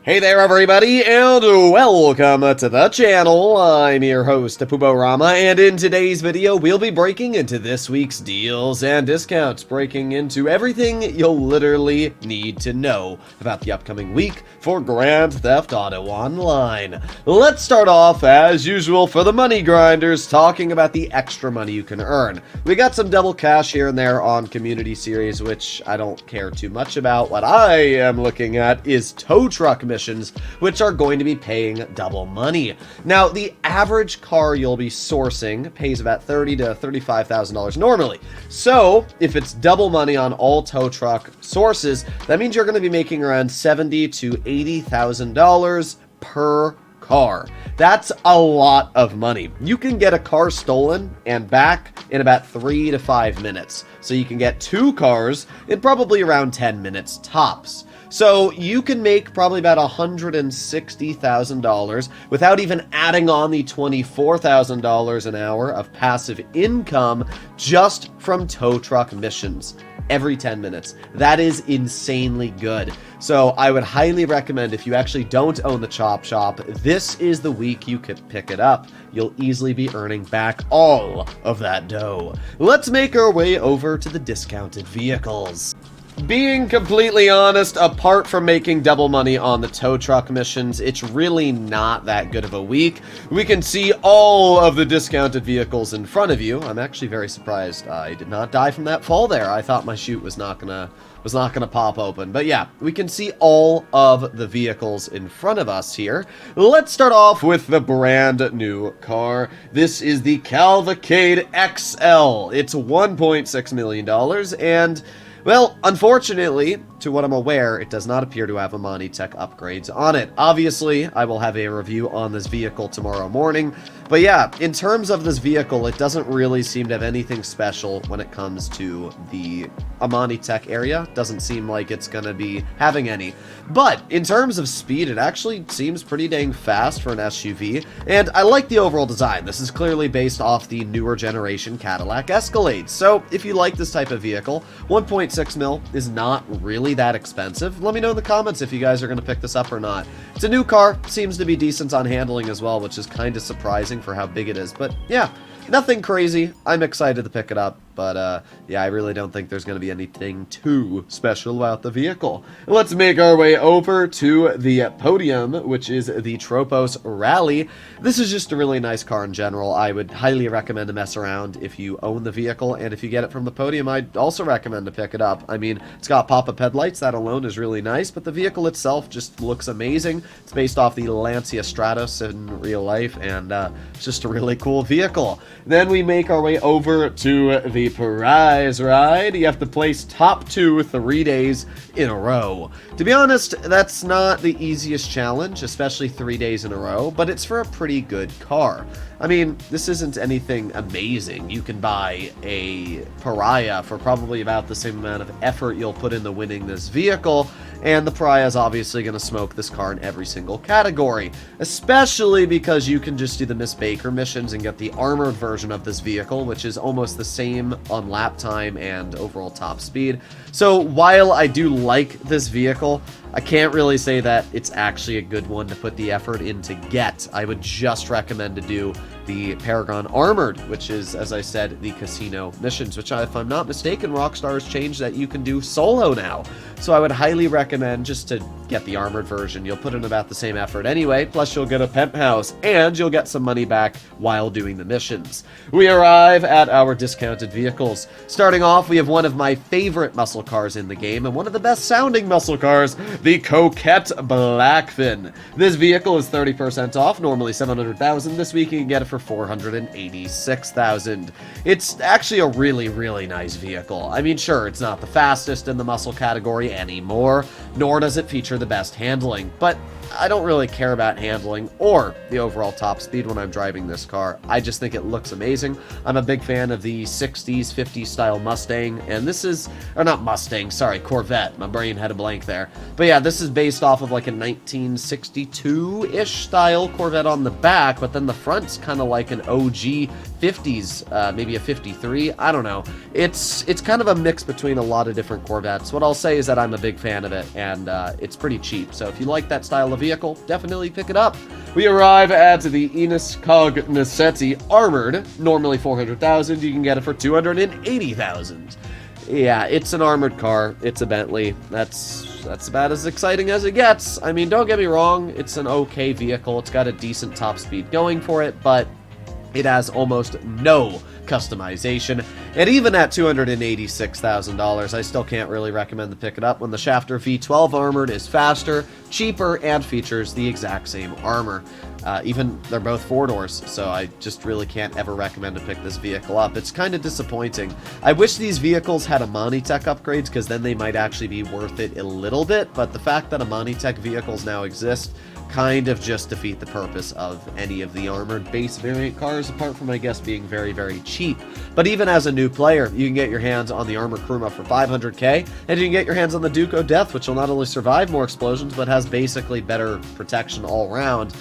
Hey there everybody, and welcome to the channel. I'm your host, Puborama, and in today's video, we'll be breaking into this week's deals and discounts, breaking into everything you'll literally need to know about the upcoming week for Grand Theft Auto Online. Let's start off, as usual, for the money grinders, talking about the extra money you can earn. We got some double cash here and there on Community Series, which I don't care too much about. What I am looking at is tow truck missions, which are going to be paying double money. Now, the average car you'll be sourcing pays about $30,000 to $35,000 normally. So, if it's double money on all tow truck sources, that means you're going to be making around $70,000 to $80,000 per car. That's a lot of money. You can get a car stolen and back in about 3 to 5 minutes. So you can get 2 cars in probably around 10 minutes tops. So you can make probably about $160,000 without even adding on the $24,000 an hour of passive income just from tow truck missions every 10 minutes. That is insanely good. So I would highly recommend, if you actually don't own the Chop Shop, this is the week you could pick it up. You'll easily be earning back all of that dough. Let's make our way over to the discounted vehicles. Being completely honest, apart from making double money on the tow truck missions, it's really not that good of a week. We can see all of the discounted vehicles in front of you. I'm actually very surprised I did not die from that fall there. I thought my chute was not gonna pop open. But yeah, we can see all of the vehicles in front of us here. Let's start off with the brand new car. This is the Cavalcade XL. It's $1.6 million, and well, unfortunately, to what I'm aware, it does not appear to have Amani Tech upgrades on it. Obviously, I will have a review on this vehicle tomorrow morning. But yeah, in terms of this vehicle, it doesn't really seem to have anything special when it comes to the Amani Tech area. Doesn't seem like it's going to be having any. But in terms of speed, it actually seems pretty dang fast for an SUV. And I like the overall design. This is clearly based off the newer generation Cadillac Escalade. So if you like this type of vehicle, 1.6 mil is not really that expensive. Let me know in the comments if you guys are going to pick this up or not. It's a new car, seems to be decent on handling as well, which is kind of surprising for how big it is. But yeah, nothing crazy. I'm excited to pick it up. But, yeah, I really don't think there's going to be anything too special about the vehicle. Let's make our way over to the podium, which is the Tropos Rally. This is just a really nice car in general. I would highly recommend to mess around if you own the vehicle, and if you get it from the podium, I'd also recommend to pick it up. I mean, it's got pop-up headlights. That alone is really nice, but the vehicle itself just looks amazing. It's based off the Lancia Stratos in real life, and it's just a really cool vehicle. Then we make our way over to the prize ride. You have to place top 2 3 days in a row. To be honest, that's not the easiest challenge, especially 3 days in a row, but it's for a pretty good car. I mean, this isn't anything amazing. You can buy a Pariah for probably about the same amount of effort you'll put into winning this vehicle, and the Pariah is obviously going to smoke this car in every single category, especially because you can just do the Miss Baker missions and get the armored version of this vehicle, which is almost the same on lap time and overall top speed. So while I do like this vehicle, I can't really say that it's actually a good one to put the effort in to get. I would just recommend to do the Paragon Armored, which is, as I said, the casino missions, which, if I'm not mistaken, Rockstar has changed that you can do solo now. So I would highly recommend just to get the armored version. You'll put in about the same effort anyway, plus you'll get a penthouse, and you'll get some money back while doing the missions. We arrive at our discounted vehicles. Starting off, we have one of my favorite muscle cars in the game, and one of the best sounding muscle cars, the Coquette Blackfin. This vehicle is 30% off, normally $700,000. This week you can get it for $486,000. It's actually a really, really nice vehicle. I mean, sure, it's not the fastest in the muscle category anymore, nor does it feature the best handling, but I don't really care about handling or the overall top speed when I'm driving this car. I just think it looks amazing. I'm a big fan of the 60s, 50s style Mustang, and this is, or not Mustang, sorry, Corvette. My brain had a blank there. But yeah, this is based off of like a 1962-ish style Corvette on the back, but then the front's kind of like an OG 50s, maybe a 53, I don't know. It's kind of a mix between a lot of different Corvettes. What I'll say is that I'm a big fan of it, and it's pretty cheap. So if you like that style of vehicle, definitely pick it up. We arrive at the Enus Cognoscenti Armored, normally $400,000. You can get it for $280,000. Yeah, it's an armored car. It's a Bentley. That's about as exciting as it gets. I mean, don't get me wrong. It's an okay vehicle. It's got a decent top speed going for it, but it has almost no customization, and even at $286,000, I still can't really recommend to pick it up when the Schafter V12 Armored is faster, cheaper, and features the exact same armor. Even they're both four doors, so I just really can't ever recommend to pick this vehicle up. It's kind of disappointing. I wish these vehicles had Amanitech upgrades, because then they might actually be worth it a little bit, but the fact that Amanitech vehicles now exist kind of just defeat the purpose of any of the armored base variant cars, apart from, I guess, being very, very cheap. But even as a new player, you can get your hands on the Armored Kuruma for $500K, and you can get your hands on the Duke O'Death, which will not only survive more explosions, but has basically better protection all around,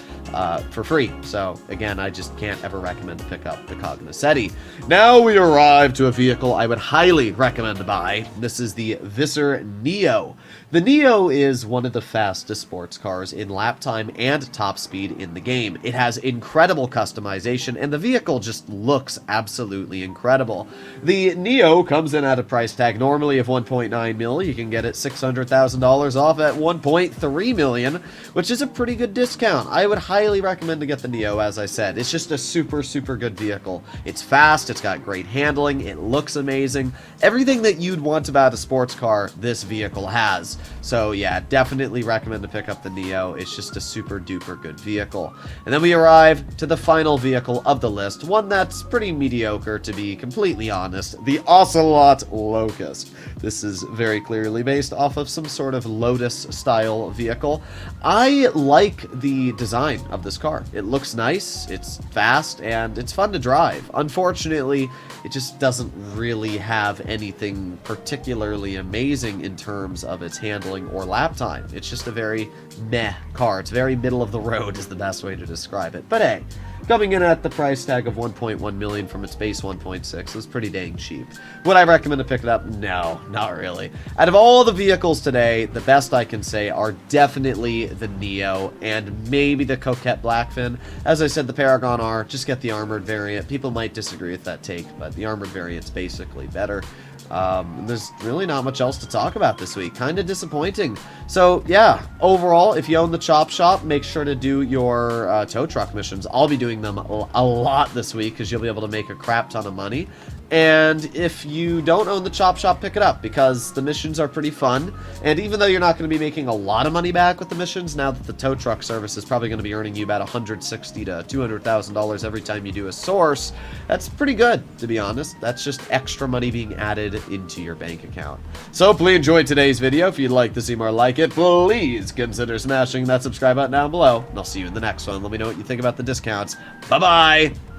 for free. So again, I just can't ever recommend to pick up the Cognoscenti. Now we arrive to a vehicle I would highly recommend to buy. This is the Visser Neo. The Neo is one of the fastest sports cars in lap time and top speed in the game. It has incredible customization, and the vehicle just looks absolutely incredible. The Neo comes in at a price tag normally of $1.9 million. You can get it $600,000 off at $1.3 million, which is a pretty good discount. I would highly recommend to get the Neo, as I said. It's just a super, super good vehicle. It's fast, it's got great handling, it looks amazing. Everything that you'd want about a sports car, this vehicle has. So yeah, definitely recommend to pick up the Neo. It's just a super duper good vehicle. And then we arrive to the final vehicle of the list, one that's pretty mediocre to be completely honest, the Ocelot Locust. This is very clearly based off of some sort of Lotus style vehicle. I like the design of this car. It looks nice, it's fast, and it's fun to drive. Unfortunately, it just doesn't really have anything particularly amazing in terms of its handling or lap time. It's just a very meh car. It's very middle of the road is the best way to describe it. But hey, coming in at the price tag of $1.1 million from its base 1.6 is pretty dang cheap. Would I recommend to pick it up? No, not really. Out of all the vehicles today, the best I can say are definitely the Neo and maybe the Coquette Blackfin. As I said, the Paragon R, just get the armored variant. People might disagree with that take, but the armored variant's basically better. There's really not much else to talk about this week. Kind of disappointing. So yeah, overall, if you own the Chop Shop, make sure to do your tow truck missions. I'll be doing them a lot this week because you'll be able to make a crap ton of money. And if you don't own the Chop Shop, pick it up because the missions are pretty fun. And even though you're not going to be making a lot of money back with the missions, now that the tow truck service is probably going to be earning you about $160,000 to $200,000 every time you do a source, that's pretty good, to be honest. That's just extra money being added into your bank account. So if you enjoyed today's video, if you'd like to see more like it, please consider smashing that subscribe button down below. And I'll see you in the next one. Let me know what you think about the discounts. Bye-bye!